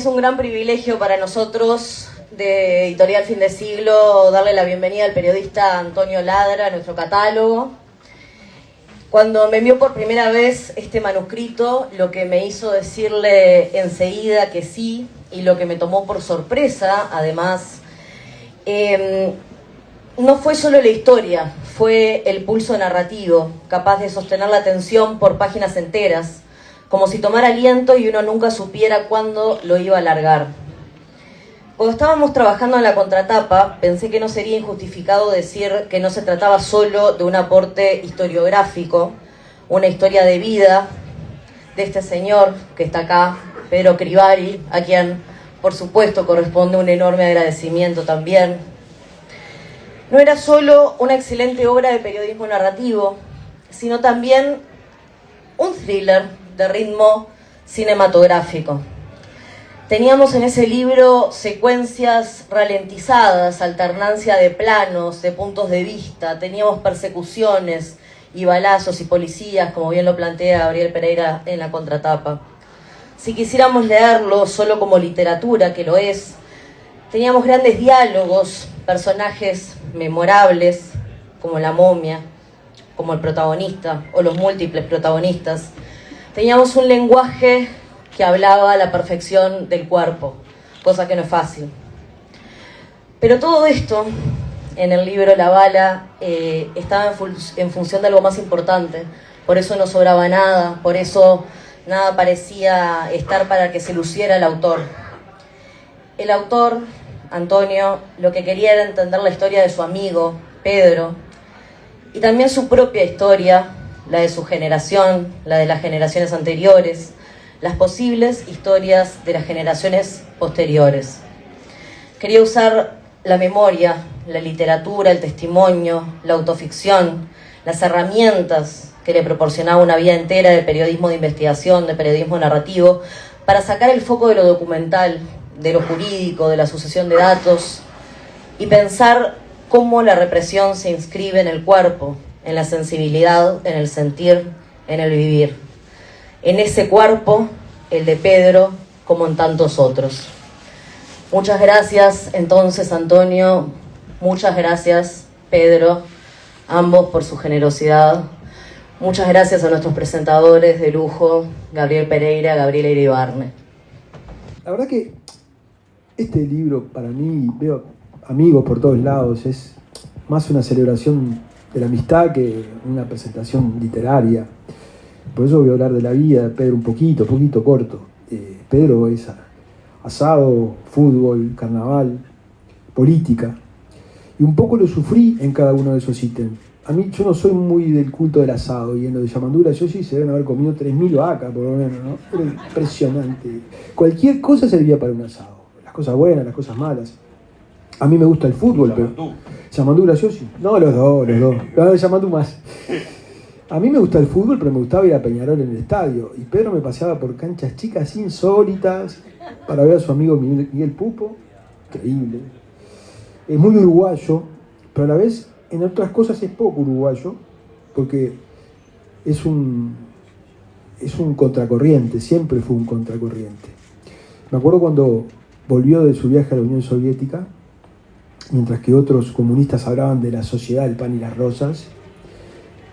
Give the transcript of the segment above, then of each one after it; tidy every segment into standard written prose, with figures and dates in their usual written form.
Es un gran privilegio para nosotros de Editorial Fin de Siglo darle la bienvenida al periodista Antonio Ladra a nuestro catálogo. Cuando me envió por primera vez este manuscrito, lo que me hizo decirle enseguida que sí, y lo que me tomó por sorpresa, además, no fue solo la historia, fue el pulso narrativo, capaz de sostener la atención por páginas enteras, como si tomara aliento y uno nunca supiera cuándo lo iba a largar. Cuando estábamos trabajando en la contratapa, pensé que no sería injustificado decir que no se trataba solo de un aporte historiográfico, una historia de vida de este señor que está acá, Pedro Crivari, a quien, por supuesto, corresponde un enorme agradecimiento también. No era solo una excelente obra de periodismo narrativo, sino también un thriller de ritmo cinematográfico. Teníamos en ese libro secuencias ralentizadas, alternancia de planos, de puntos de vista, teníamos persecuciones y balazos y policías, como bien lo plantea Gabriel Pereira en la contratapa. Si quisiéramos leerlo solo como literatura, que lo es, teníamos grandes diálogos, personajes memorables, como la momia, como el protagonista, o los múltiples protagonistas. Teníamos un lenguaje que hablaba a la perfección del cuerpo, cosa que no es fácil. Pero todo esto, en el libro La Bala, estaba en función de algo más importante. Por eso no sobraba nada, por eso nada parecía estar para que se luciera el autor. El autor, Antonio, lo que quería era entender la historia de su amigo, Pedro, y también su propia historia, la de su generación, la de las generaciones anteriores, las posibles historias de las generaciones posteriores. Quería usar la memoria, la literatura, el testimonio, la autoficción, las herramientas que le proporcionaba una vida entera de periodismo de investigación, de periodismo narrativo, para sacar el foco de lo documental, de lo jurídico, de la sucesión de datos, y pensar cómo la represión se inscribe en el cuerpo, en la sensibilidad, en el sentir, en el vivir. En ese cuerpo, el de Pedro, como en tantos otros. Muchas gracias, entonces, Antonio. Muchas gracias, Pedro, ambos por su generosidad. Muchas gracias a nuestros presentadores de lujo, Gabriel Pereira, Gabriela Iribarne. La verdad que este libro, para mí, veo amigos por todos lados, es más una celebración de la amistad que una presentación literaria. Por eso voy a hablar de la vida de Pedro un poquito corto. Pedro es asado, fútbol, carnaval, política. Y un poco lo sufrí en cada uno de esos ítems. A mí, yo no soy muy del culto del asado, y en lo de Yamandura yo sí se deben haber comido 3.000 vacas, por lo menos, ¿no? Era impresionante. Cualquier cosa servía para un asado. Las cosas buenas, las cosas malas. A mí me gusta el fútbol, pero... Yamandú gracioso. No, los dos. No, Yamandú más. A mí me gusta el fútbol, pero me gustaba ir a Peñarol en el estadio. Y Pedro me paseaba por canchas chicas insólitas para ver a su amigo Miguel Pupo. Increíble. Es muy uruguayo, pero a la vez en otras cosas es poco uruguayo, porque es un contracorriente, siempre fue un contracorriente. Me acuerdo cuando volvió de su viaje a la Unión Soviética, mientras que otros comunistas hablaban de la sociedad, el pan y las rosas,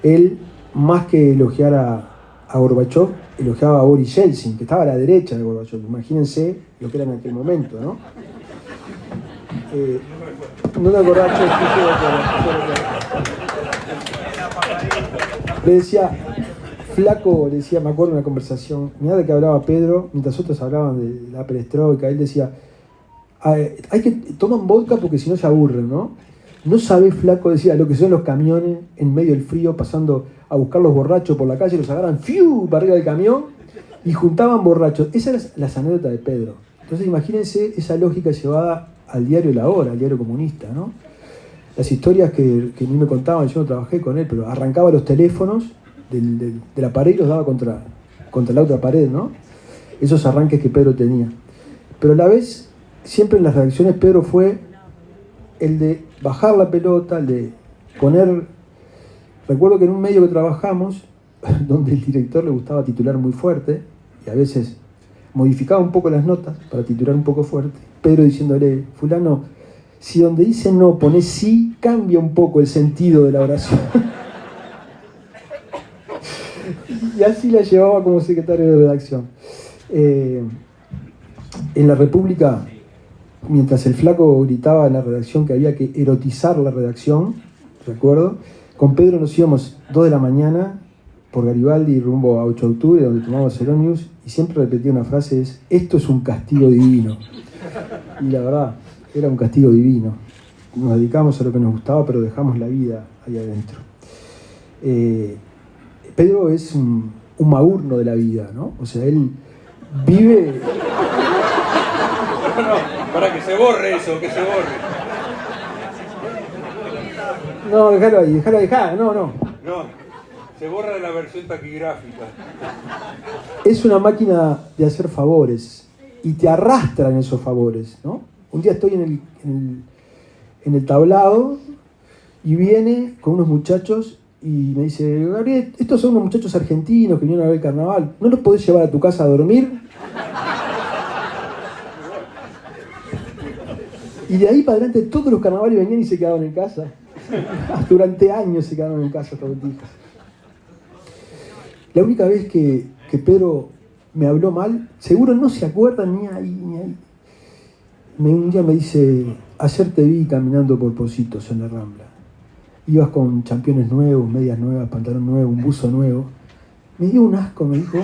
él, más que elogiar a Gorbachov, elogiaba a Boris Yeltsin, que estaba a la derecha de Gorbachov. Imagínense lo que era en aquel momento, ¿no? No te acordás, le decía, flaco, le decía, me acuerdo de una conversación, mirá de que hablaba Pedro, mientras otros hablaban de la perestroika, él decía, toman vodka porque si no se aburren, ¿no? No sabés, flaco, decía, lo que son los camiones en medio del frío, pasando a buscar los borrachos por la calle, los agarran, ¡fiu!, para arriba del camión, y juntaban borrachos. Esas eran las anécdotas de Pedro. Entonces imagínense esa lógica llevada al diario La Hora, al diario comunista, ¿no? Las historias que a mí me contaban, yo no trabajé con él, pero arrancaba los teléfonos de la pared y los daba contra la otra pared, ¿no? Esos arranques que Pedro tenía. Pero a la vez, siempre en las redacciones Pedro fue el de bajar la pelota, el de poner... Recuerdo que en un medio que trabajamos, donde el director le gustaba titular muy fuerte, y a veces modificaba un poco las notas para titular un poco fuerte. Pedro diciéndole, fulano, si donde dice no pones sí, cambia un poco el sentido de la oración. Y así la llevaba como secretario de redacción. En la República, mientras el flaco gritaba en la redacción que había que erotizar la redacción, recuerdo, con Pedro nos íbamos 2 de la mañana por Garibaldi rumbo a 8 de octubre, donde tomamos el ómnibus, y siempre repetía una frase, esto es un castigo divino. Y la verdad, era un castigo divino. Nos dedicamos a lo que nos gustaba, pero dejamos la vida ahí adentro. Pedro es un maurno de la vida, ¿no? O sea, él vive... No, para que se borre eso, que se borre. No, déjalo ahí, no. No, se borra la versión taquigráfica. Es una máquina de hacer favores y te arrastran esos favores, ¿no? Un día estoy en el tablado y viene con unos muchachos y me dice, Gabriel, estos son unos muchachos argentinos que vinieron a ver el carnaval, ¿no los podés llevar a tu casa a dormir? Y de ahí para adelante todos los carnavales venían y se quedaban en casa. Durante años se quedaron en casa todos los hijos. La única vez que Pedro me habló mal, seguro no se acuerdan ni ahí. Un día me dice, ayer te vi caminando por Pocitos en la Rambla. Ibas con championes nuevos, medias nuevas, pantalón nuevo, un buzo nuevo. Me dio un asco, me dijo.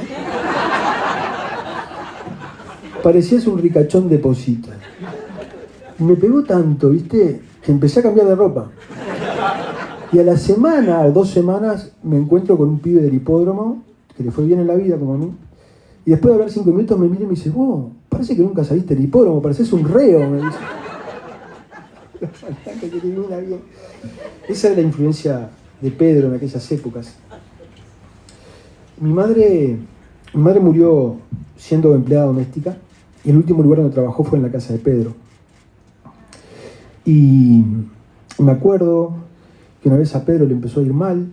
Parecías un ricachón de Pocitos. Y me pegó tanto, ¿viste? Que empecé a cambiar de ropa. Y a la semana o 2 semanas me encuentro con un pibe del hipódromo, que le fue bien en la vida como a mí. Y después de hablar 5 minutos me mira y me dice, parece que nunca saliste del hipódromo, pareces un reo, me dice. Esa es la influencia de Pedro en aquellas épocas. Mi madre murió siendo empleada doméstica y el último lugar donde trabajó fue en la casa de Pedro. Y me acuerdo que una vez a Pedro le empezó a ir mal,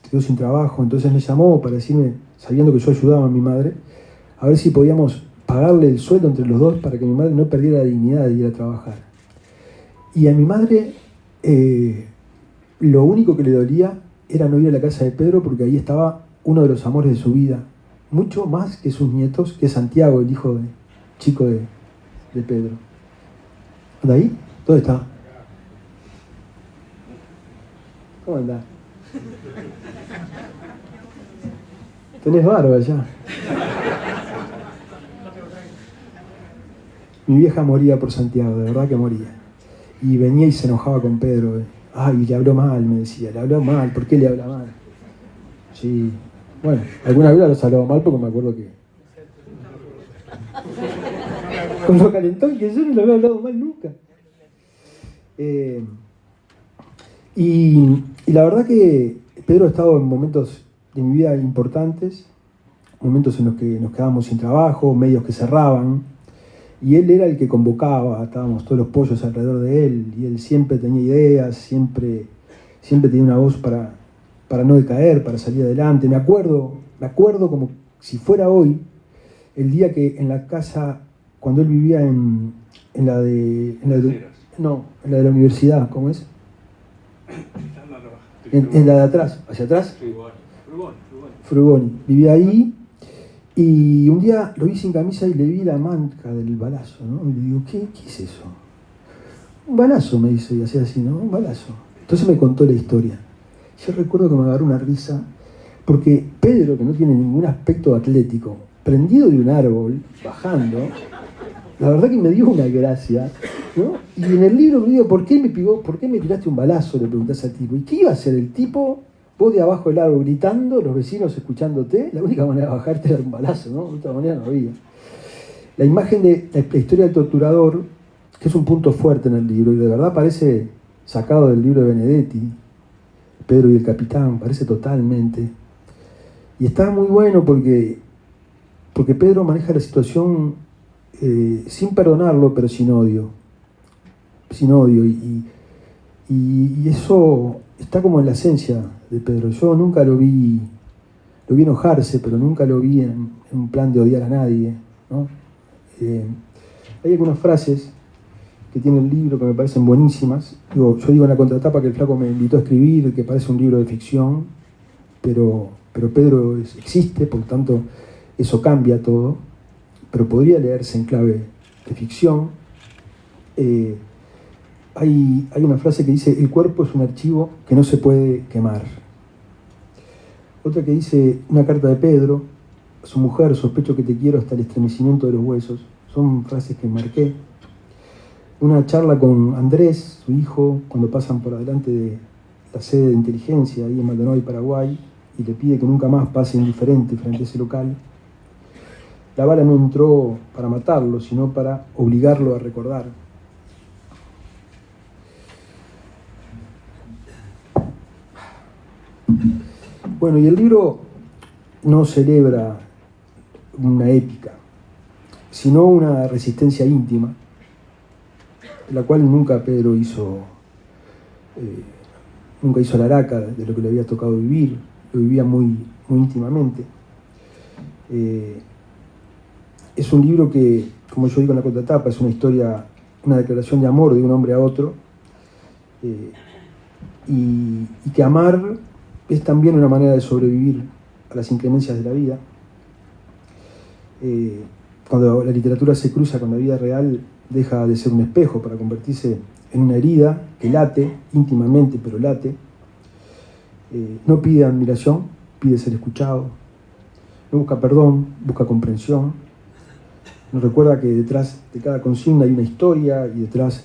quedó sin trabajo, entonces me llamó para decirme, sabiendo que yo ayudaba a mi madre, a ver si podíamos pagarle el sueldo entre los dos para que mi madre no perdiera la dignidad de ir a trabajar. Y a mi madre lo único que le dolía era no ir a la casa de Pedro porque ahí estaba uno de los amores de su vida, mucho más que sus nietos, que es Santiago, el hijo chico de Pedro. ¿Anda ahí? ¿Dónde está? ¿Cómo andás? Tenés barba ya. Mi vieja moría por Santiago, de verdad que moría. Y venía y se enojaba con Pedro. Ay, le habló mal, me decía. Le habló mal, ¿por qué le habla mal? Sí. Bueno, alguna vez los hablaba mal porque me acuerdo que... Con lo calentón que yo no le había hablado mal nunca. Y la verdad que Pedro ha estado en momentos de mi vida importantes, momentos en los que nos quedábamos sin trabajo, medios que cerraban, y él era el que convocaba, estábamos todos los pollos alrededor de él, y él siempre tenía ideas, siempre tenía una voz para no decaer, para salir adelante. Me acuerdo como si fuera hoy, el día que en la casa, cuando él vivía en la de la universidad, ¿cómo es? En la de atrás, hacia atrás. Frugoni. Vivía ahí y un día lo vi sin camisa y le vi la mancha del balazo, ¿no? Y le digo, ¿qué es eso? Un balazo, me dice, y hacía así, ¿no? Un balazo. Entonces me contó la historia. Yo recuerdo que me agarró una risa porque Pedro, que no tiene ningún aspecto atlético, prendido de un árbol, bajando, la verdad que me dio una gracia, ¿no? Y en el libro me digo, ¿por qué me tiraste un balazo? Le preguntás al tipo. ¿Y qué iba a hacer el tipo? Vos de abajo del árbol gritando, los vecinos escuchándote. La única manera de bajarte era un balazo, ¿no? De otra manera no había. La imagen de la historia del torturador, que es un punto fuerte en el libro, y de verdad parece sacado del libro de Benedetti, Pedro y el Capitán, parece totalmente. Y está muy bueno porque Pedro maneja la situación sin perdonarlo, pero sin odio. Sin odio. Y eso está como en la esencia de Pedro. Yo nunca lo vi enojarse, pero nunca lo vi en un plan de odiar a nadie. ¿no? Hay algunas frases que tiene el libro que me parecen buenísimas. Yo digo en la contratapa que el flaco me invitó a escribir, que parece un libro de ficción, pero Pedro existe, por lo tanto eso cambia todo, pero podría leerse en clave de ficción. Hay una frase que dice: el cuerpo es un archivo que no se puede quemar. Otra que dice: una carta de Pedro a su mujer: sospecho que te quiero hasta el estremecimiento de los huesos. Son frases que marqué. Una charla con Andrés, su hijo, cuando pasan por adelante de la sede de inteligencia ahí en Maldonado, Paraguay, y le pide que nunca más pase indiferente frente a ese local. La bala no entró para matarlo, sino para obligarlo a recordar. Bueno, y el libro no celebra una épica, sino una resistencia íntima, la cual nunca Pedro nunca hizo la araca de lo que le había tocado vivir, lo vivía muy, muy íntimamente. Es un libro que, como yo digo en la contratapa, es una historia, una declaración de amor de un hombre a otro, y que amar es también una manera de sobrevivir a las inclemencias de la vida. Cuando la literatura se cruza con la vida real, deja de ser un espejo para convertirse en una herida que late íntimamente, pero late. No pide admiración, pide ser escuchado. No busca perdón, busca comprensión. Nos recuerda que detrás de cada consigna hay una historia, y detrás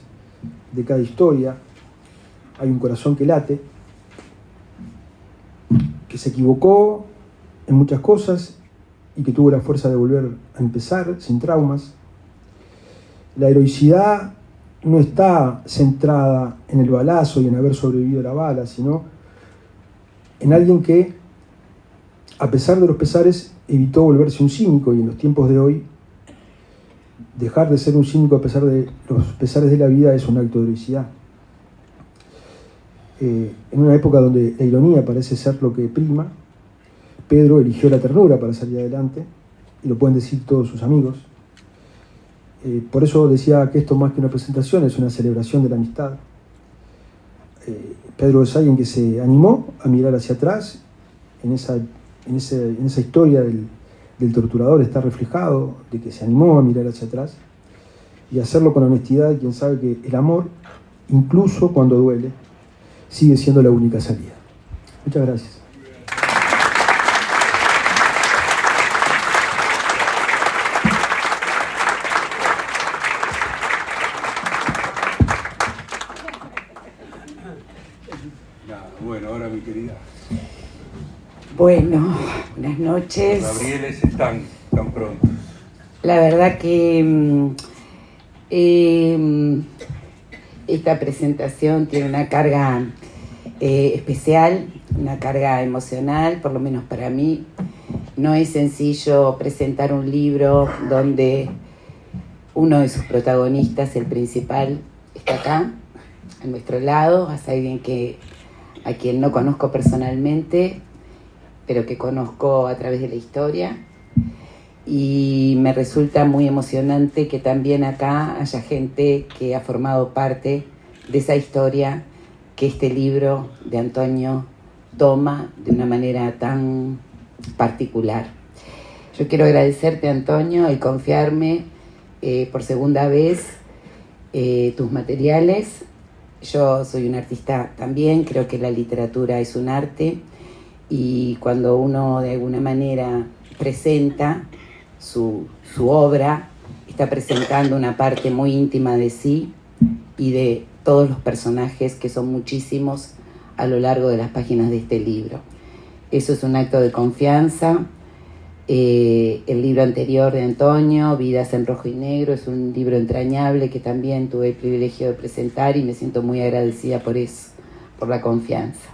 de cada historia hay un corazón que late, que se equivocó en muchas cosas y que tuvo la fuerza de volver a empezar sin traumas. La heroicidad no está centrada en el balazo y en haber sobrevivido a la bala, sino en alguien que, a pesar de los pesares, evitó volverse un cínico, y en los tiempos de hoy, dejar de ser un cínico a pesar de los pesares de la vida es un acto de heroicidad. En una época donde la ironía parece ser lo que prima, Pedro eligió la ternura para salir adelante, y lo pueden decir todos sus amigos. Por eso decía que esto, más que una presentación, es una celebración de la amistad. Pedro es alguien que se animó a mirar hacia atrás. En esa historia del torturador está reflejado de que se animó a mirar hacia atrás y hacerlo con honestidad, y quien sabe que el amor, incluso cuando duele, sigue siendo la única salida. Muchas gracias. Bueno, ahora mi querida. Bueno, buenas noches. Gabrieles están tan pronto. La verdad que esta presentación tiene una carga especial, una carga emocional, por lo menos para mí. No es sencillo presentar un libro donde uno de sus protagonistas, el principal, está acá, a nuestro lado. Es alguien a quien no conozco personalmente, pero que conozco a través de la historia. Y me resulta muy emocionante que también acá haya gente que ha formado parte de esa historia que este libro de Antonio toma de una manera tan particular. Yo quiero agradecerte, Antonio, el confiarme por segunda vez tus materiales. Yo soy un artista también, creo que la literatura es un arte, y cuando uno de alguna manera presenta su obra, está presentando una parte muy íntima de sí y de todos los personajes, que son muchísimos, a lo largo de las páginas de este libro. Eso es un acto de confianza. El libro anterior de Antonio, Vidas en Rojo y Negro, es un libro entrañable que también tuve el privilegio de presentar, y me siento muy agradecida por eso, por la confianza.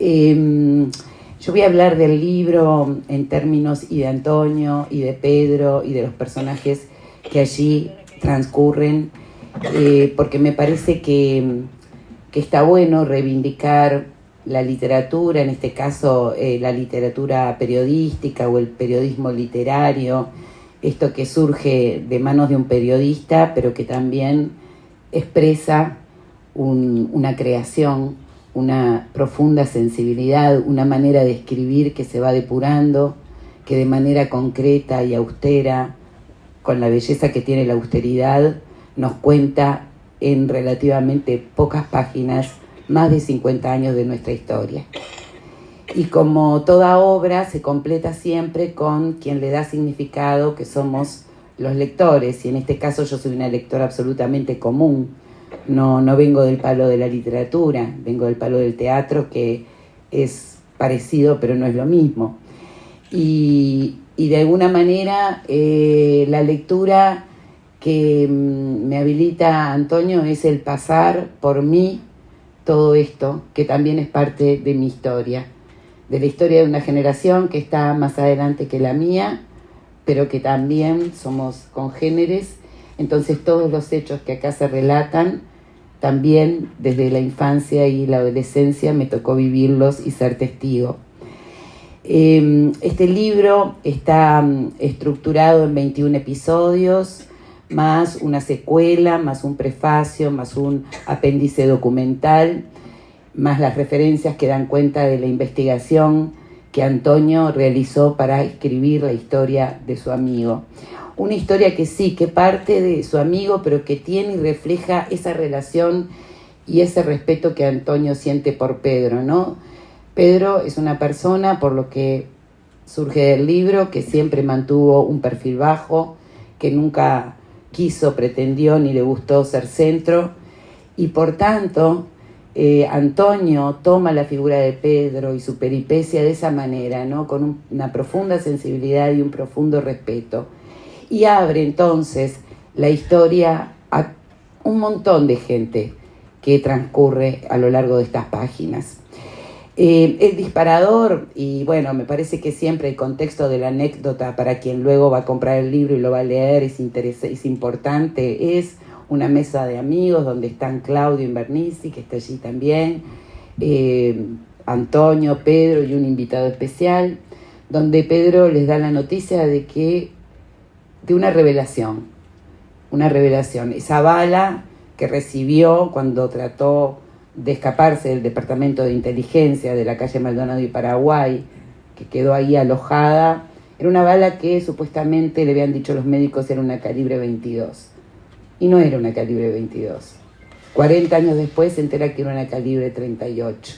Yo voy a hablar del libro en términos y de Antonio, y de Pedro, y de los personajes que allí transcurren, porque me parece que está bueno reivindicar la literatura, en este caso la literatura periodística o el periodismo literario, esto que surge de manos de un periodista, pero que también expresa una creación, una profunda sensibilidad, una manera de escribir que se va depurando, que de manera concreta y austera, con la belleza que tiene la austeridad, nos cuenta en relativamente pocas páginas más de 50 años de nuestra historia. Y como toda obra, se completa siempre con quien le da significado, que somos los lectores, y en este caso yo soy una lectora absolutamente común. No vengo del palo de la literatura, vengo del palo del teatro, que es parecido pero no es lo mismo. Y de alguna manera la lectura que me habilita Antonio es el pasar por mí todo esto, que también es parte de mi historia, de la historia de una generación que está más adelante que la mía, pero que también somos congéneres. Entonces todos los hechos que acá se relatan, también desde la infancia y la adolescencia me tocó vivirlos y ser testigo. Este libro está estructurado en 21 episodios, más una secuela, más un prefacio, más un apéndice documental, más las referencias que dan cuenta de la investigación que Antonio realizó para escribir la historia de su amigo. Una historia que sí, que parte de su amigo, pero que tiene y refleja esa relación y ese respeto que Antonio siente por Pedro, ¿no? Pedro es una persona, por lo que surge del libro, que siempre mantuvo un perfil bajo, que nunca quiso, pretendió ni le gustó ser centro, y por tanto Antonio toma la figura de Pedro y su peripecia de esa manera, ¿no? Con una profunda sensibilidad y un profundo respeto, y abre entonces la historia a un montón de gente que transcurre a lo largo de estas páginas. El disparador, y bueno, me parece que siempre el contexto de la anécdota para quien luego va a comprar el libro y lo va a leer es importante, es una mesa de amigos donde están Claudio Invernici, que está allí también, Antonio, Pedro y un invitado especial, donde Pedro les da la noticia de una revelación, esa bala que recibió cuando trató de escaparse del departamento de inteligencia de la calle Maldonado y Paraguay, que quedó ahí alojada. Era una bala que supuestamente le habían dicho los médicos era una calibre 22, y no era una calibre 22. 40 años después se entera que era una calibre 38.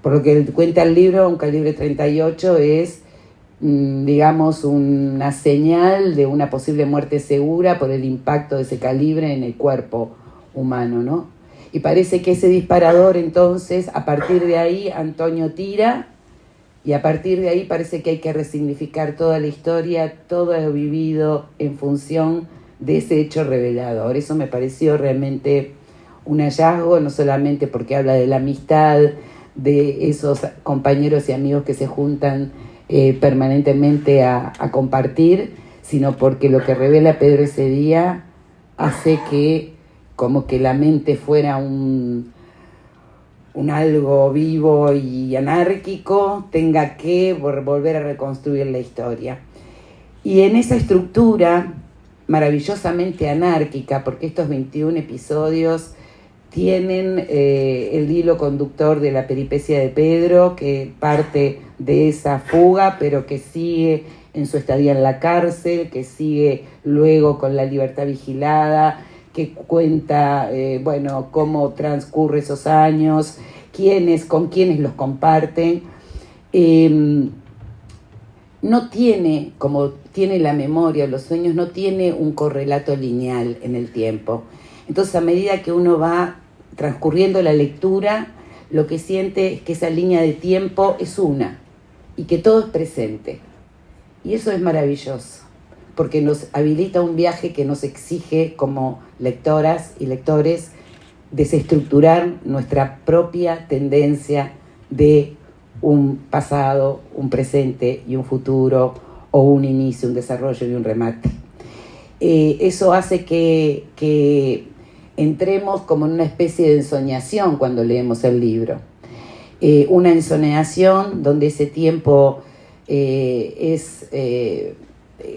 Por lo que cuenta el libro, un calibre 38 es, digamos, una señal de una posible muerte segura por el impacto de ese calibre en el cuerpo humano, ¿no? Y parece que ese disparador, entonces, a partir de ahí, Antonio tira, y a partir de ahí parece que hay que resignificar toda la historia, todo lo vivido en función de ese hecho revelador. Eso me pareció realmente un hallazgo, no solamente porque habla de la amistad, de esos compañeros y amigos que se juntan permanentemente a compartir, sino porque lo que revela Pedro ese día hace que como que la mente fuera un algo vivo y anárquico, tenga que volver a reconstruir la historia. Y en esa estructura maravillosamente anárquica, porque estos 21 episodios tienen el hilo conductor de la peripecia de Pedro, que parte de esa fuga, pero que sigue en su estadía en la cárcel, que sigue luego con la libertad vigilada, que cuenta, cómo transcurre esos años, con quiénes los comparten. No tiene, como tiene la memoria, los sueños, no tiene un correlato lineal en el tiempo. Entonces, a medida que uno va transcurriendo la lectura, lo que siente es que esa línea de tiempo es una, y que todo es presente. Y eso es maravilloso, porque nos habilita un viaje que nos exige como lectoras y lectores desestructurar nuestra propia tendencia de un pasado, un presente y un futuro, o un inicio, un desarrollo y un remate. Eso hace que entremos como en una especie de ensoñación cuando leemos el libro. Una ensoñación donde ese tiempo es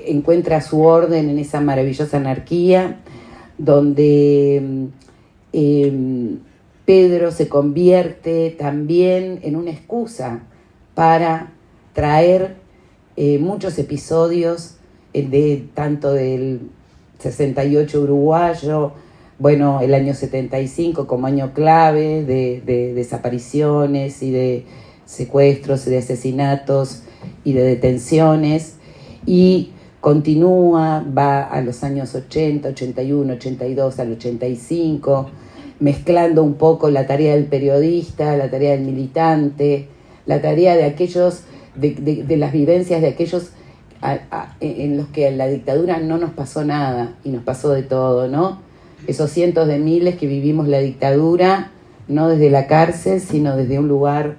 encuentra su orden en esa maravillosa anarquía, donde Pedro se convierte también en una excusa para traer muchos episodios tanto del 68 uruguayo, bueno, el año 75 como año clave de desapariciones y de secuestros y de asesinatos y de detenciones, y continúa, va a los años 80, 81, 82, al 85, mezclando un poco la tarea del periodista, la tarea del militante, la tarea de aquellos, de las vivencias de aquellos en los que en la dictadura no nos pasó nada y nos pasó de todo, ¿no? Esos cientos de miles que vivimos la dictadura, no desde la cárcel, sino desde un lugar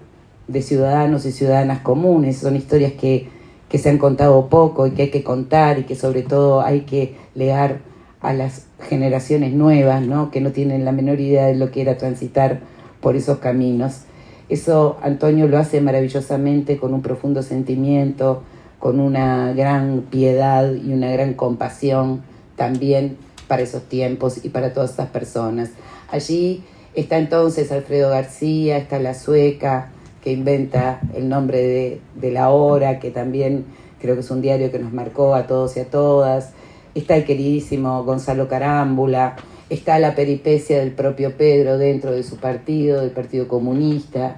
de ciudadanos y ciudadanas comunes. Son historias que se han contado poco y que hay que contar, y que sobre todo hay que legar a las generaciones nuevas, ¿no? Que no tienen la menor idea de lo que era transitar por esos caminos. Eso Antonio lo hace maravillosamente, con un profundo sentimiento, con una gran piedad y una gran compasión también para esos tiempos y para todas estas personas. Allí está entonces Alfredo García, está La Sueca, que inventa el nombre de La Hora, que también creo que es un diario que nos marcó a todos y a todas. Está el queridísimo Gonzalo Carámbula, está la peripecia del propio Pedro dentro de su partido, del Partido Comunista,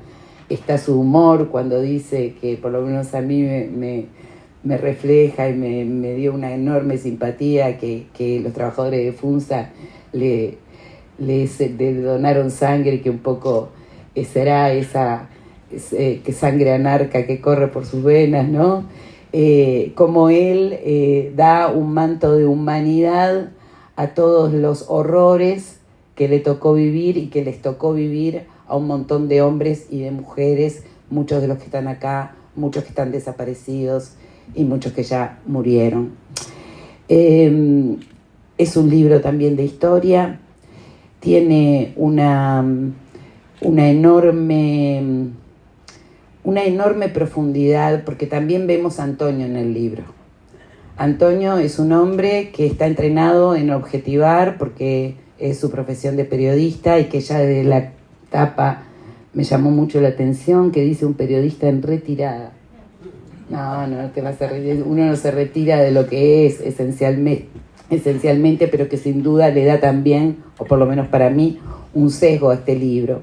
está su humor cuando dice, que por lo menos a mí me refleja y me dio una enorme simpatía, que los trabajadores de FUNSA le donaron sangre, que un poco será esa que sangre anarca que corre por sus venas, ¿no? Como él da un manto de humanidad a todos los horrores que le tocó vivir y que les tocó vivir a un montón de hombres y de mujeres, muchos de los que están acá, muchos que están desaparecidos y muchos que ya murieron. Es un libro también de historia, tiene una enorme profundidad, porque también vemos a Antonio en el libro. Antonio es un hombre que está entrenado en objetivar, porque es su profesión de periodista, y que ya desde la tapa me llamó mucho la atención, que dice un periodista en retirada. No te vas a retirar. Uno no se retira de lo que es esencialmente, pero que sin duda le da también, o por lo menos para mí, un sesgo a este libro.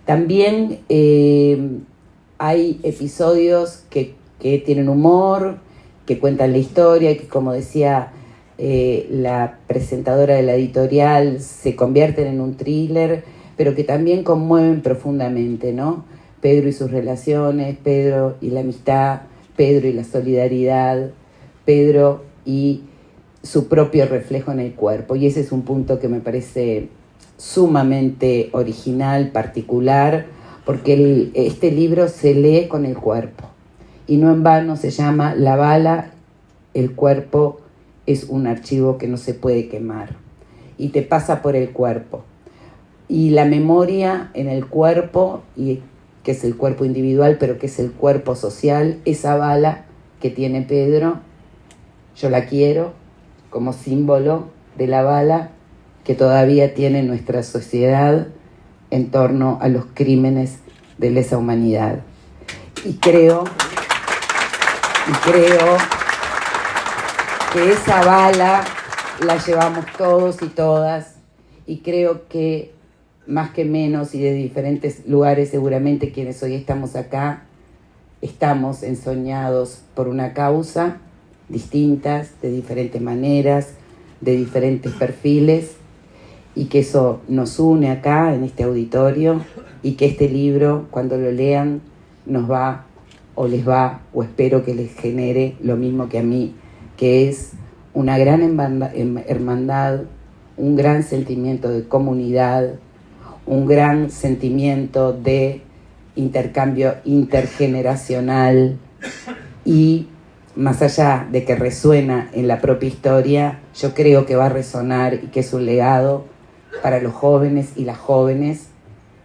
También hay episodios que tienen humor, que cuentan la historia, que, como decía la presentadora de la editorial, se convierten en un thriller, pero que también conmueven profundamente, ¿no? Pedro y sus relaciones, Pedro y la amistad, Pedro y la solidaridad, Pedro y su propio reflejo en el cuerpo. Y ese es un punto que me parece sumamente original, particular, porque este libro se lee con el cuerpo. Y no en vano se llama La bala, el cuerpo es un archivo que no se puede quemar. Y te pasa por el cuerpo. Y la memoria en el cuerpo, y que es el cuerpo individual, pero que es el cuerpo social, esa bala que tiene Pedro, yo la quiero como símbolo de la bala que todavía tiene nuestra sociedad en torno a los crímenes de lesa humanidad. Y creo que esa bala la llevamos todos y todas, y creo que más que menos, y de diferentes lugares seguramente quienes hoy estamos acá, estamos ensoñados por una causa, distintas, de diferentes maneras, de diferentes perfiles, y que eso nos une acá en este auditorio, y que este libro, cuando lo lean, nos va, o les va, o espero que les genere lo mismo que a mí, que es una gran hermandad, un gran sentimiento de comunidad, un gran sentimiento de intercambio intergeneracional, y más allá de que resuena en la propia historia, yo creo que va a resonar y que es un legado para los jóvenes y las jóvenes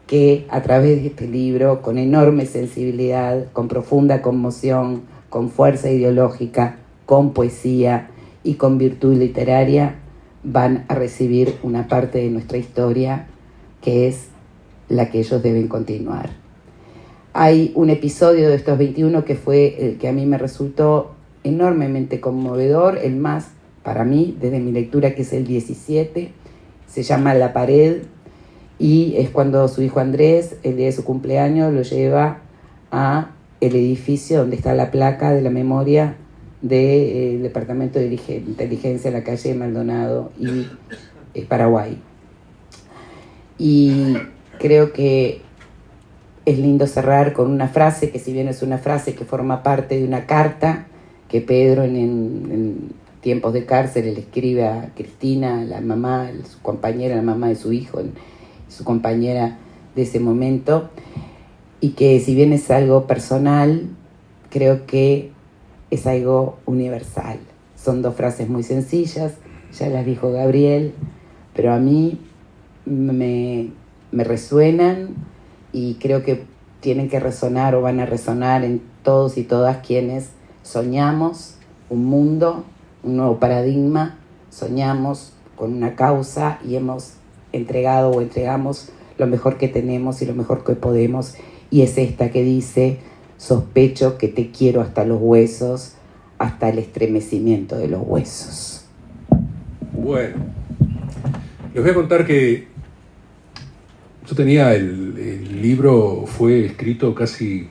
que a través de este libro, con enorme sensibilidad, con profunda conmoción, con fuerza ideológica, con poesía y con virtud literaria, van a recibir una parte de nuestra historia que es la que ellos deben continuar. Hay un episodio de estos 21 que fue el que a mí me resultó enormemente conmovedor, el más para mí, desde mi lectura, que es el 17, se llama La Pared, y es cuando su hijo Andrés, el día de su cumpleaños, lo lleva a el edificio donde está la placa de la memoria del Departamento de Inteligencia en la calle Maldonado y Paraguay. Y creo que es lindo cerrar con una frase que, si bien es una frase que forma parte de una carta que Pedro en tiempos de cárcel le escribe a Cristina, la mamá, su compañera, la mamá de su hijo, su compañera de ese momento, y que si bien es algo personal, creo que es algo universal. Son dos frases muy sencillas, ya las dijo Gabriel, pero a mí me resuenan y creo que tienen que resonar o van a resonar en todos y todas quienes soñamos un mundo, un nuevo paradigma, soñamos con una causa y hemos entregado o entregamos lo mejor que tenemos y lo mejor que podemos, y es esta que dice: sospecho que te quiero hasta los huesos, hasta el estremecimiento de los huesos. Bueno, les voy a contar que yo tenía el libro, fue escrito casi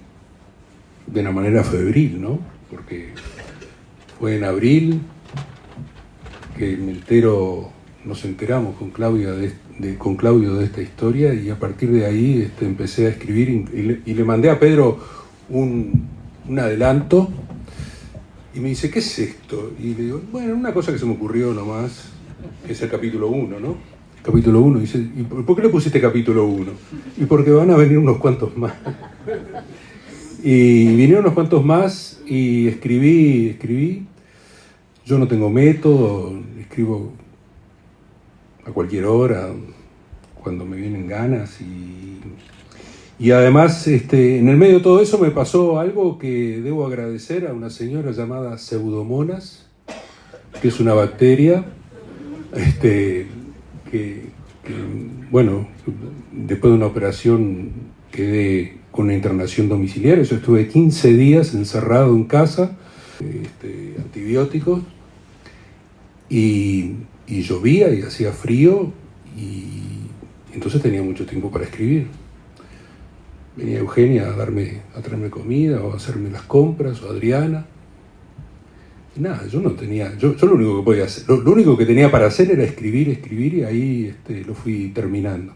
de una manera febril, ¿no? Porque fue en abril que nos enteramos con Claudia con Claudio de esta historia, y a partir de ahí empecé a escribir y le mandé a Pedro un adelanto, y me dice: ¿qué es esto? Y le digo: bueno, una cosa que se me ocurrió nomás, que es el capítulo 1, ¿no? Capítulo 1, dice: ¿y por qué le pusiste capítulo 1? Y porque van a venir unos cuantos más. Y vinieron unos cuantos más y escribí. Yo no tengo método, escribo a cualquier hora, cuando me vienen ganas, y además en el medio de todo eso me pasó algo que debo agradecer a una señora llamada Pseudomonas, que es una bacteria, que bueno, después de una operación quedé con una internación domiciliaria. Yo estuve 15 días encerrado en casa, antibióticos, y llovía y hacía frío, y entonces tenía mucho tiempo para escribir. Venía Eugenia a traerme comida o a hacerme las compras, o Adriana. Y nada, yo no tenía, yo lo único que podía hacer, lo único que tenía para hacer era escribir, y ahí lo fui terminando.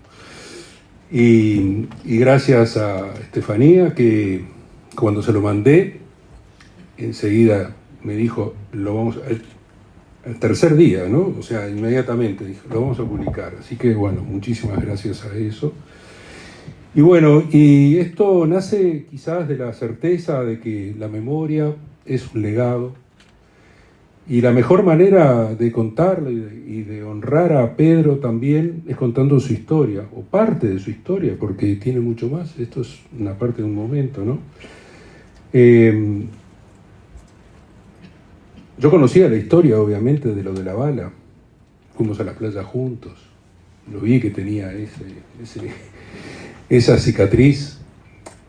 Y gracias a Estefanía, que cuando se lo mandé, enseguida me dijo: lo vamos al tercer día, ¿no? O sea, inmediatamente dijo: lo vamos a publicar. Así que bueno, muchísimas gracias a eso. Y bueno, y esto nace quizás de la certeza de que la memoria es un legado, y la mejor manera de contarlo y de honrar a Pedro también es contando su historia, o parte de su historia, porque tiene mucho más. Esto es una parte de un momento, ¿no? Yo conocía la historia, obviamente, de lo de la bala. Fuimos a la playa juntos. Lo vi que tenía esa cicatriz.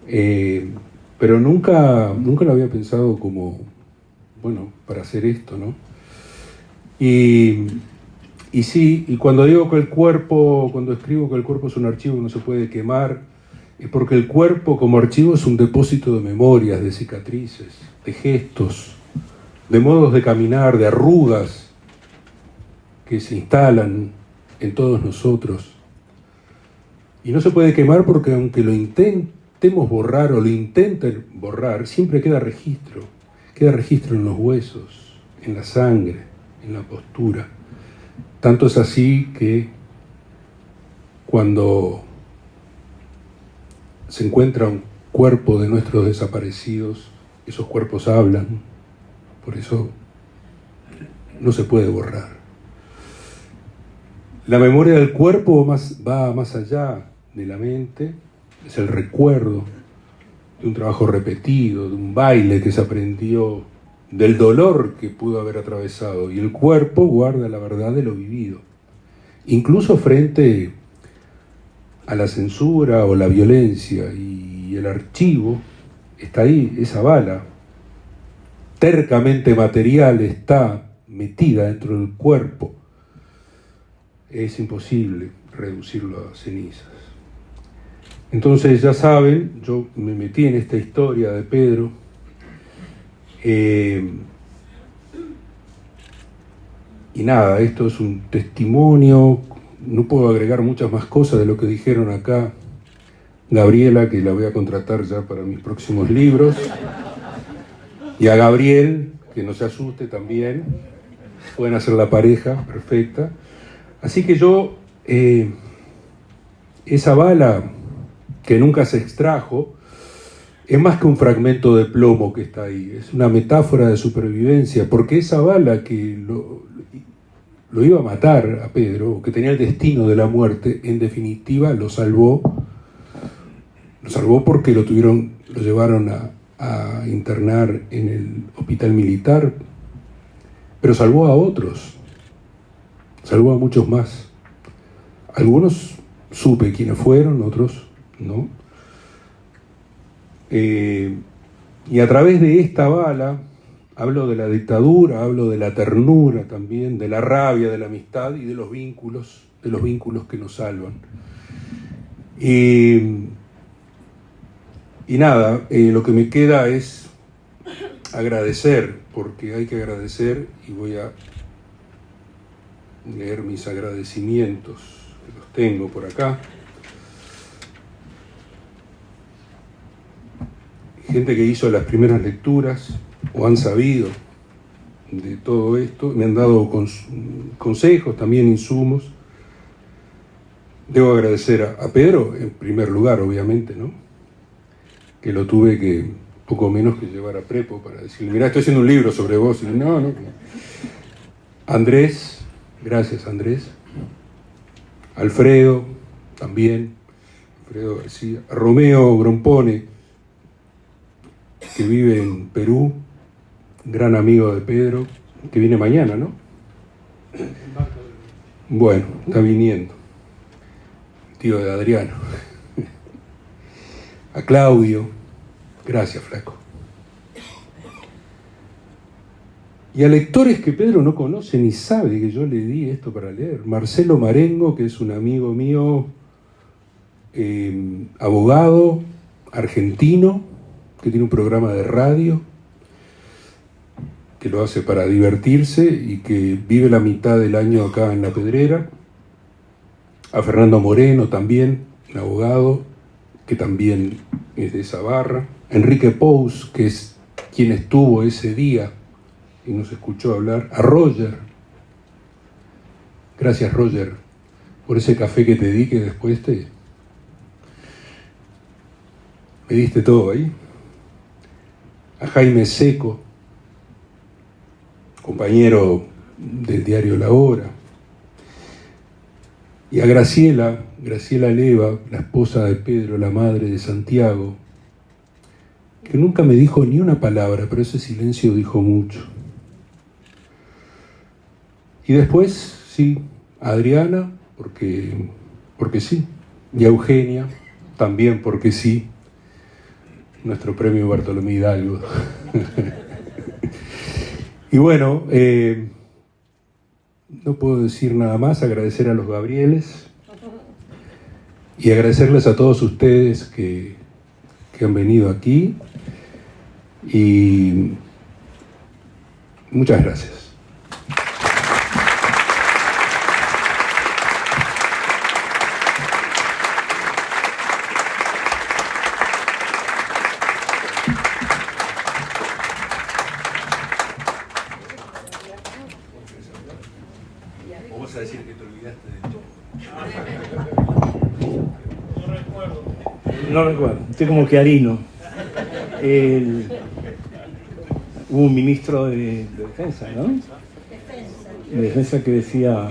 Pero nunca lo había pensado como, bueno, para hacer esto, ¿no? Y sí, y cuando digo que cuando escribo que el cuerpo es un archivo que no se puede quemar, es porque el cuerpo como archivo es un depósito de memorias, de cicatrices, de gestos, de modos de caminar, de arrugas que se instalan en todos nosotros. Y no se puede quemar porque, aunque lo intentemos borrar o lo intenten borrar, siempre queda registro en los huesos, en la sangre, en la postura. Tanto es así que cuando se encuentra un cuerpo de nuestros desaparecidos, esos cuerpos hablan. Por eso no se puede borrar. La memoria del cuerpo va más allá de la mente, es el recuerdo de un trabajo repetido, de un baile que se aprendió, del dolor que pudo haber atravesado, y el cuerpo guarda la verdad de lo vivido, incluso frente a la censura o la violencia, y el archivo está ahí, esa bala tercamente material está metida dentro del cuerpo. Es imposible reducirlo a cenizas. Entonces, ya saben, yo me metí en esta historia de Pedro. Y nada, esto es un testimonio. No puedo agregar muchas más cosas de lo que dijeron acá Gabriela, que la voy a contratar ya para mis próximos libros, y a Gabriel, que no se asuste también, pueden hacer la pareja perfecta. Así que yo, esa bala que nunca se extrajo, es más que un fragmento de plomo que está ahí, es una metáfora de supervivencia, porque esa bala que lo iba a matar a Pedro, que tenía el destino de la muerte, en definitiva lo salvó porque lo llevaron a internar en el hospital militar, pero salvó a otros, salvó a muchos más. Algunos supe quiénes fueron, otros no. Y a través de esta bala hablo de la dictadura, hablo de la ternura también, de la rabia, de la amistad y de los vínculos que nos salvan. Y nada, lo que me queda es agradecer, porque hay que agradecer, y voy a leer mis agradecimientos, que los tengo por acá. Gente que hizo las primeras lecturas o han sabido de todo esto, me han dado consejos, también insumos. Debo agradecer a Pedro, en primer lugar, obviamente, ¿no? Que lo tuve que, poco menos que llevar a Prepo para decirle, mirá, estoy haciendo un libro sobre vos. Y no. Andrés, gracias Andrés. Alfredo, también. Alfredo García. Romeo Grompone, que vive en Perú, gran amigo de Pedro, que viene mañana, ¿no? Bueno, está viniendo. Tío de Adriano. A Claudio, gracias, flaco. Y a lectores que Pedro no conoce ni sabe que yo le di esto para leer. Marcelo Marengo, que es un amigo mío, abogado, argentino, que tiene un programa de radio, que lo hace para divertirse y que vive la mitad del año acá en La Pedrera. A Fernando Moreno también, un abogado, que también es de esa barra. Enrique Pous, que es quien estuvo ese día y nos escuchó hablar. A Roger. Gracias, Roger, por ese café que te di, que después me diste todo ahí. A Jaime Seco, compañero del diario La Hora. Y a Graciela Leva, la esposa de Pedro, la madre de Santiago, que nunca me dijo ni una palabra, pero ese silencio dijo mucho. Y después, sí, a Adriana, porque sí, y a Eugenia, también porque sí, nuestro premio Bartolomé Hidalgo. Y bueno, no puedo decir nada más, agradecer a los Gabrieles y agradecerles a todos ustedes que han venido aquí, y muchas gracias. Vamos a decir que te olvidaste de todo. No recuerdo, estoy como Chiarino. Hubo un ministro de defensa, ¿no? De defensa que decía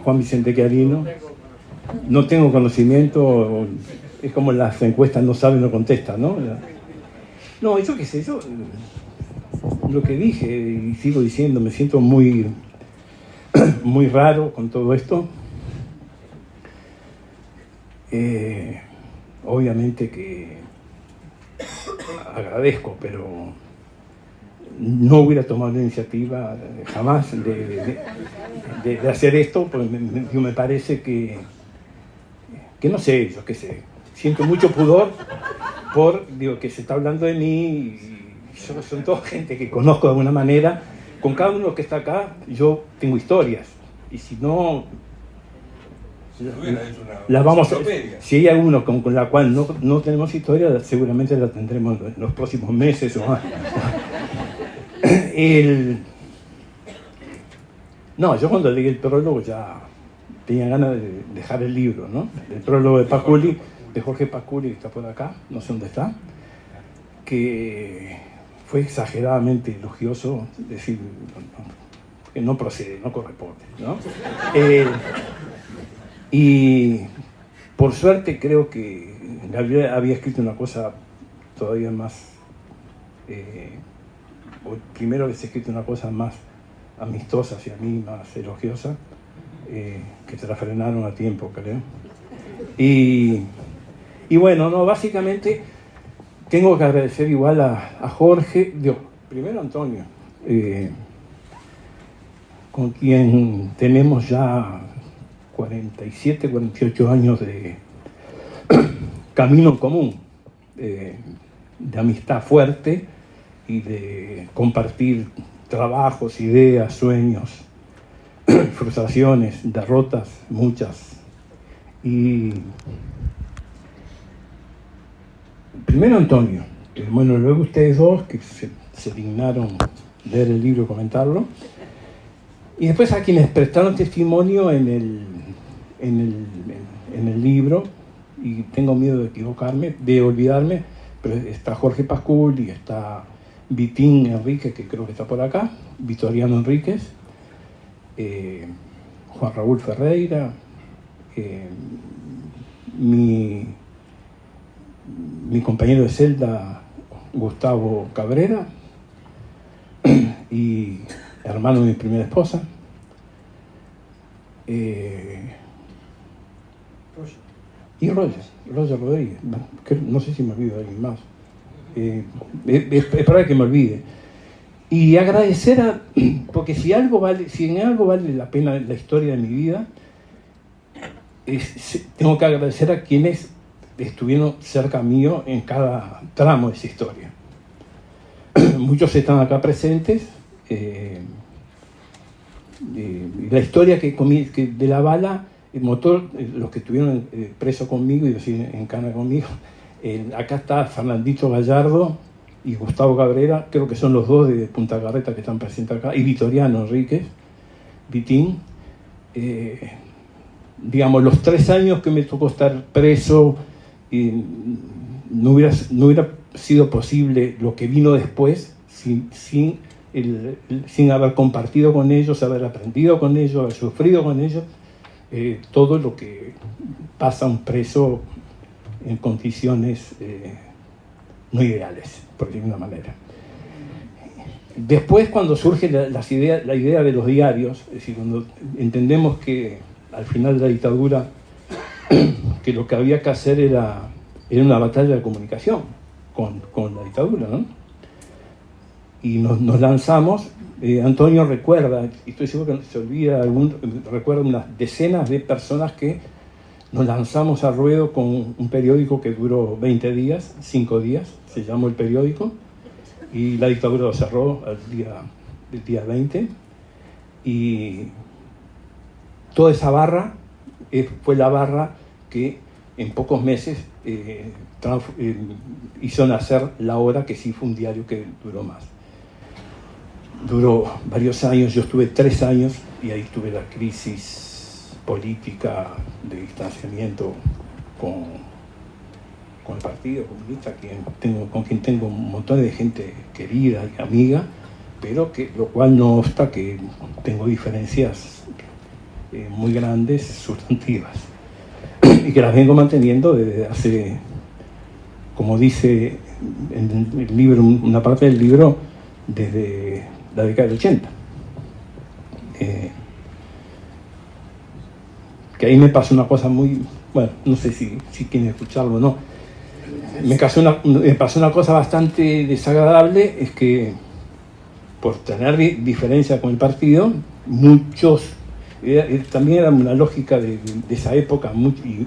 Juan Vicente Chiarino. No tengo conocimiento, es como las encuestas no saben, no contestan, ¿no? No, yo qué sé, yo lo que dije y sigo diciendo, me siento muy, muy raro con todo esto. Obviamente que agradezco, pero no hubiera tomado la iniciativa jamás de hacer esto, porque me parece que no sé, yo qué sé, siento mucho pudor digo, que se está hablando de mí, y son toda gente que conozco de alguna manera. Con cada uno que está acá, yo tengo historias, y si no, las vamos a, si hay alguno con la cual no tenemos historia, seguramente la tendremos en los próximos meses o más. No, yo cuando leí el prólogo ya tenía ganas de dejar el libro, ¿no? El prólogo de Paculi, de Jorge Paculi, que está por acá, no sé dónde está, que fue exageradamente elogioso, decir que no procede, no corresponde, ¿no? Y por suerte creo que Gabriel había escrito una cosa todavía más, primero que se ha escrito una cosa más amistosa hacia mí, más elogiosa, que se la frenaron a tiempo, creo. Y bueno, no, básicamente tengo que agradecer igual a Jorge, primero a Antonio, con quien tenemos ya 47, 48 años de camino en común, de amistad fuerte y de compartir trabajos, ideas, sueños, frustraciones, derrotas, muchas. Y primero Antonio, bueno, luego ustedes dos que se dignaron leer el libro y comentarlo, y después a quienes prestaron testimonio en el libro, y tengo miedo de equivocarme, de olvidarme, pero está Jorge Pasculi, está Vitín Enríquez, que creo que está por acá, Vitoriano Enríquez, Juan Raúl Ferreira, mi compañero de celda Gustavo Cabrera, y hermano de mi primera esposa, y Roger Rodríguez, no sé si me olvido de alguien más, es probable que me olvide. Y agradecer porque si en algo vale la pena la historia de mi vida, tengo que agradecer a quienes estuvieron cerca mío en cada tramo de esa historia. Muchos están acá presentes. La historia que de la bala, el motor, los que estuvieron presos conmigo y en cana conmigo, acá está Fernandito Gallardo y Gustavo Cabrera, creo que son los dos de Punta Carreta que están presentes acá, y Vitoriano Enríquez, Vitín. Digamos, los 3 años que me tocó estar preso, no hubiera sido posible lo que vino después sin haber compartido con ellos, haber aprendido con ellos, haber sufrido con ellos, todo lo que pasa un preso en condiciones no ideales, por decirlo de una manera. Después, cuando surge la idea de los diarios, es decir, cuando entendemos que al final de la dictadura que lo que había que hacer era una batalla de comunicación con la dictadura, ¿no? Y nos lanzamos. Antonio recuerda, y estoy seguro que no se olvida, recuerda unas decenas de personas que nos lanzamos a ruedo con un periódico que duró 20 días, 5 días, se llamó El Periódico, y la dictadura lo cerró el día 20, y toda esa barra fue la barra que en pocos meses hizo nacer La Hora, que sí fue un diario que duró más. Duró varios años, yo estuve 3 años y ahí tuve la crisis política de distanciamiento con el Partido Comunista, con quien tengo un montón de gente querida y amiga, pero lo cual no obsta que tengo diferencias muy grandes, sustantivas, y que las vengo manteniendo desde hace, como dice en el libro, una parte del libro desde la década del 80. Que ahí me pasó una cosa muy, bueno, no sé si quieren escucharlo o no. Me pasó una cosa bastante desagradable, es que por tener diferencia con el partido, muchos, también era una lógica de esa época,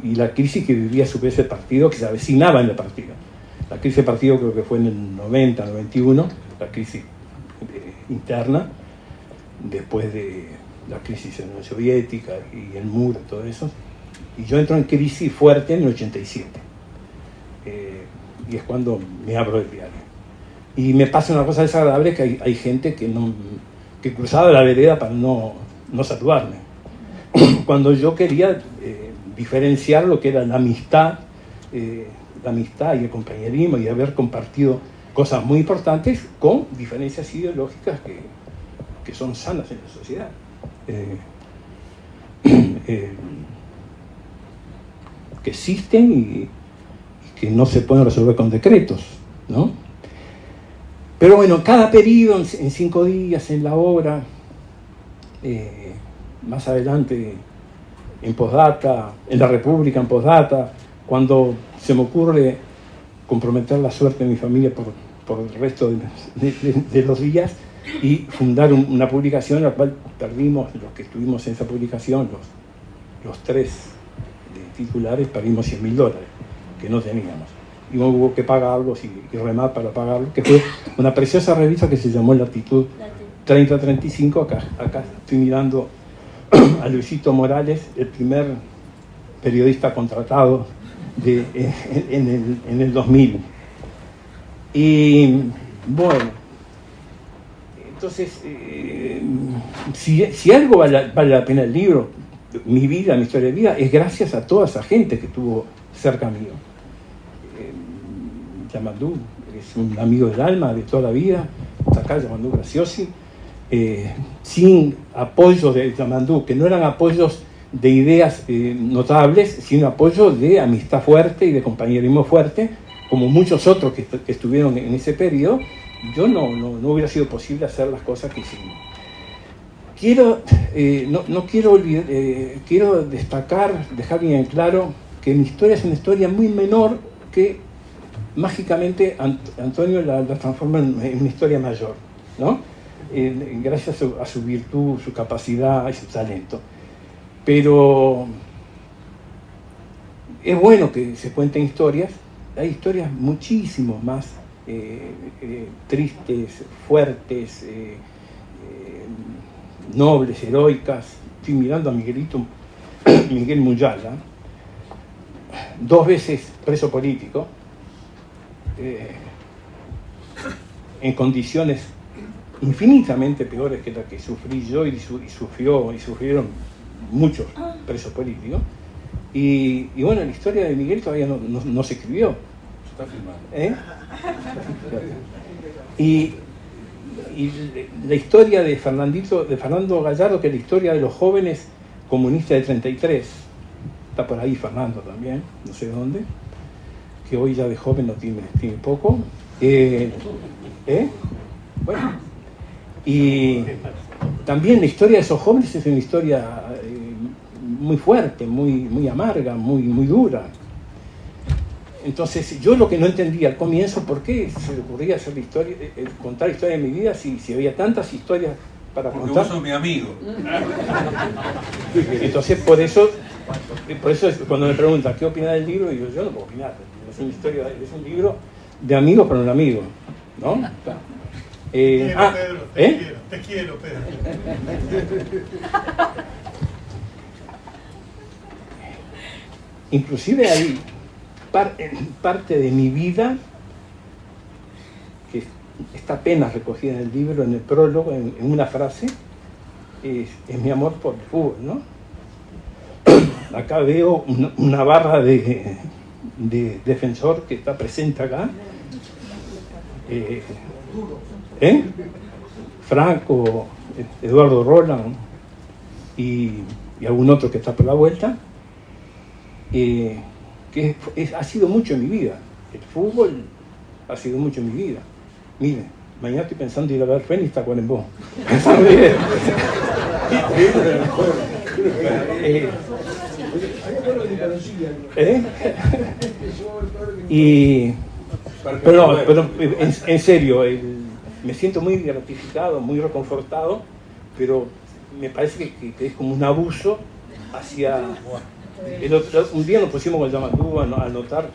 y la crisis que vivía a su vez el partido, que se avecinaba en el partido. La crisis del partido creo que fue en el 90, 91, la crisis interna, después de la crisis en la Unión Soviética y el muro y todo eso. Y yo entro en crisis fuerte en el 87. Y es cuando me abro el diario. Y me pasa una cosa desagradable, que hay gente que cruzaba la vereda para no saludarme. Cuando yo quería diferenciar lo que era la amistad y el compañerismo y haber compartido cosas muy importantes con diferencias ideológicas que son sanas en la sociedad. Que existen y que no se pueden resolver con decretos, ¿no? Pero bueno, cada periodo en 5 días en la obra, más adelante en Postdata, en la República en Postdata, cuando se me ocurre comprometer la suerte de mi familia por el resto de los días y fundar una publicación, la cual perdimos, los que estuvimos en esa publicación, los 3 titulares, perdimos $100.000 que no teníamos. Y hubo que pagarlos y remar para pagarlos, que fue una preciosa revista que se llamó Latitud 3035. Acá estoy mirando a Luisito Morales, el primer periodista contratado en el 2000. Y bueno, entonces, si algo vale la pena el libro, mi vida, mi historia de vida, es gracias a toda esa gente que estuvo cerca mío. Yamandú es un amigo del alma de toda la vida, está acá Yamandú Graciosi, sin apoyo de Yamandú, que no eran apoyos de ideas notables, sino apoyo de amistad fuerte y de compañerismo fuerte, como muchos otros que estuvieron en ese periodo. Yo no hubiera sido posible hacer las cosas que hicimos. Quiero destacar, dejar bien en claro que mi historia es una historia muy menor que mágicamente Antonio la transforma en una historia mayor, ¿no? Gracias a su virtud, su capacidad y su talento. Pero es bueno que se cuenten historias. Hay historias muchísimo más tristes, fuertes, nobles, heroicas. Estoy mirando a Miguel Muyala, 2 veces preso político, en condiciones infinitamente peores que las que sufrí yo y sufrieron muchos presos políticos. Y bueno, la historia de Miguel todavía no se escribió. Está filmado. Y la historia de Fernando Gallardo, que es la historia de los jóvenes comunistas de 33, está por ahí Fernando también, no sé dónde, que hoy ya de joven no tiene poco. Bueno, y también la historia de esos jóvenes es una historia muy fuerte, muy amarga, muy dura. Entonces, yo lo que no entendía al comienzo, ¿por qué se le ocurría hacer contar la historia de mi vida si había tantas historias para porque contar? vos sos mi amigo. Entonces, por eso cuando me preguntan ¿qué opinas del libro? Digo, yo no puedo opinar. Es un libro de amigos para un amigo, ¿no? Pedro, te quiero, Pedro. Inclusive hay parte de mi vida que está apenas recogida en el libro, en el prólogo, en una frase, es mi amor por el fútbol, ¿no? Acá veo una barra de defensor que está presente acá. Franco, Eduardo Roland y algún otro que está por la vuelta. Que ha sido mucho en mi vida. El fútbol ha sido mucho en mi vida. Mire, mañana estoy pensando ir a ver Fénix Tacuarembó. Pero en serio, me siento muy gratificado, muy reconfortado, pero me parece que es como un abuso hacia... un día nos pusimos con el Yamatú a anotar,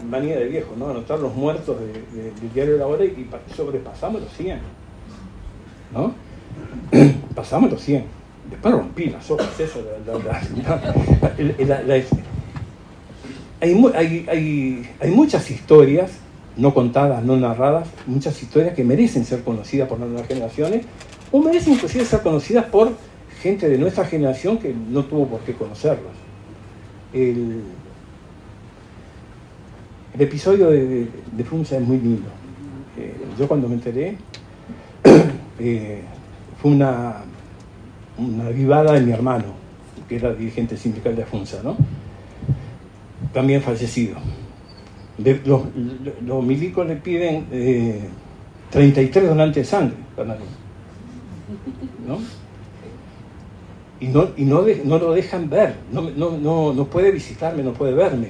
manía de viejo, ¿no? Anotar los muertos del diario de la hora y sobrepasamos los 100, ¿no? Pasamos los 100. Después rompí las hojas, eso. Hay muchas historias no contadas, no narradas, muchas historias que merecen ser conocidas por las nuevas generaciones, o merecen inclusive ser conocidas por gente de nuestra generación que no tuvo por qué conocerlas. El episodio de Funza es muy lindo. Yo cuando me enteré, fue una vivada de mi hermano, que era dirigente sindical de Funza, ¿no? También fallecido. Los milicos le piden 33 donantes de sangre, ¿no? Y no lo dejan ver, no puede visitarme, no puede verme,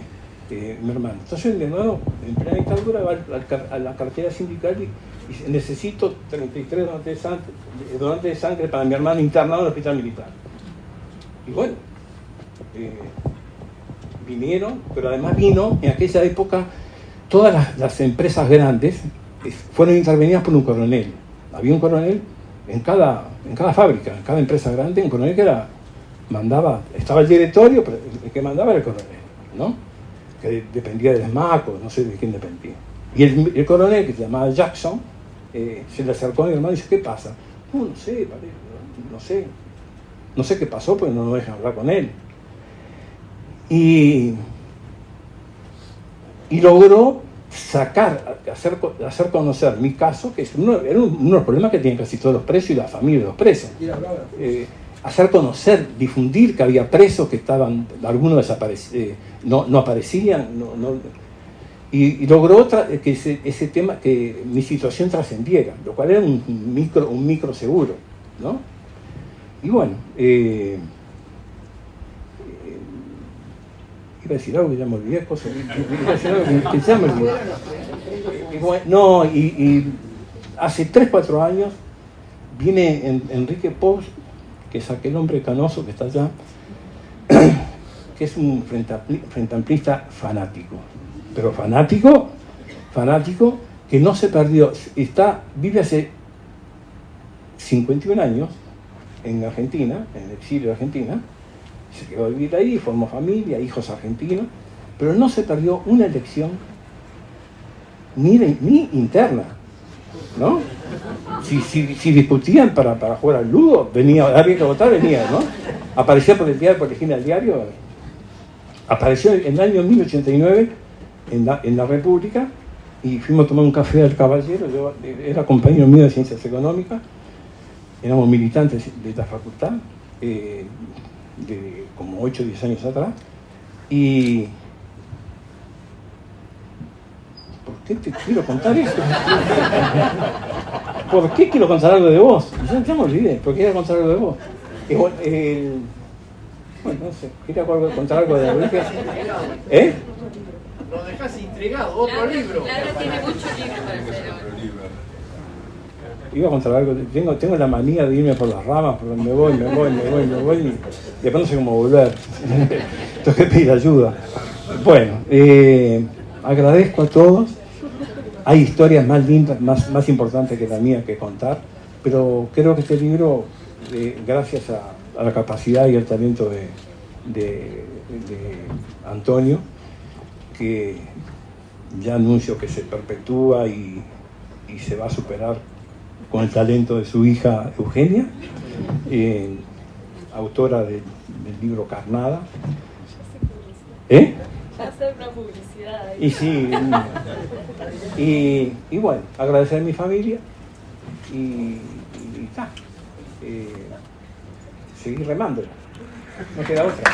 mi hermano. Entonces, de nuevo, en plena dictadura, va a la cartera sindical y dice, necesito 33 donantes de sangre para mi hermano internado en el hospital militar. Y bueno, vinieron, pero además vino, en aquella época, todas las empresas grandes fueron intervenidas por un coronel. Había un coronel en cada fábrica, en cada empresa grande, un coronel que mandaba, estaba el directorio, pero el que mandaba era el coronel, ¿no? Que dependía del SMAC o no sé de quién dependía. Y el coronel, que se llamaba Jackson, se le acercó a mi hermano y dice, ¿qué pasa? No sé qué pasó, porque no nos dejan hablar con él. Y logró hacer conocer mi caso, que era uno de los problemas que tienen casi todos los presos y la familia de los presos. Hacer conocer, difundir que había presos que estaban, algunos no aparecían, y logró que ese tema, que mi situación trascendiera, lo cual era un micro seguro, ¿no? Y bueno, iba a decir algo que ya me olvidé, y hace 3-4 años viene Enrique Pous, que es aquel hombre canoso que está allá, que es un frente amplista fanático, pero fanático, que no se perdió, vive hace 51 años en Argentina, en el exilio de Argentina, se quedó a vivir ahí, formó familia, hijos argentinos, pero no se perdió una elección ni interna, ¿no? Si discutían para jugar al ludo, había que votar, venía, ¿no? Apareció por el diario, por elegir el diario, apareció en el año 1089 en la República, y fuimos a tomar un café al Caballero. Yo era compañero mío de Ciencias Económicas, éramos militantes de la facultad, de como 8 o 10 años atrás, y ¿por qué te quiero contar esto? ¿Por qué quiero contar algo de vos? Ya me olvidé, ¿por qué quiero contar algo de vos? Bueno, no sé, quería contar algo de Enrique. Lo dejás intrigado, otro libro. Claro, tiene muchos libros para hacer. Iba a contar algo, tengo la manía de irme por las ramas, pero me voy, y después no sé cómo volver. Tengo que pedir ayuda. Bueno, agradezco a todos. Hay historias más lindas, más importantes que la mía que contar, pero creo que este libro, gracias a la capacidad y el talento de Antonio, que ya anuncio que se perpetúa y se va a superar con el talento de su hija Eugenia, autora del libro Carnada. Hacer una publicidad ahí. Y sí, y bueno, agradecer a mi familia y seguir remando, no queda otra.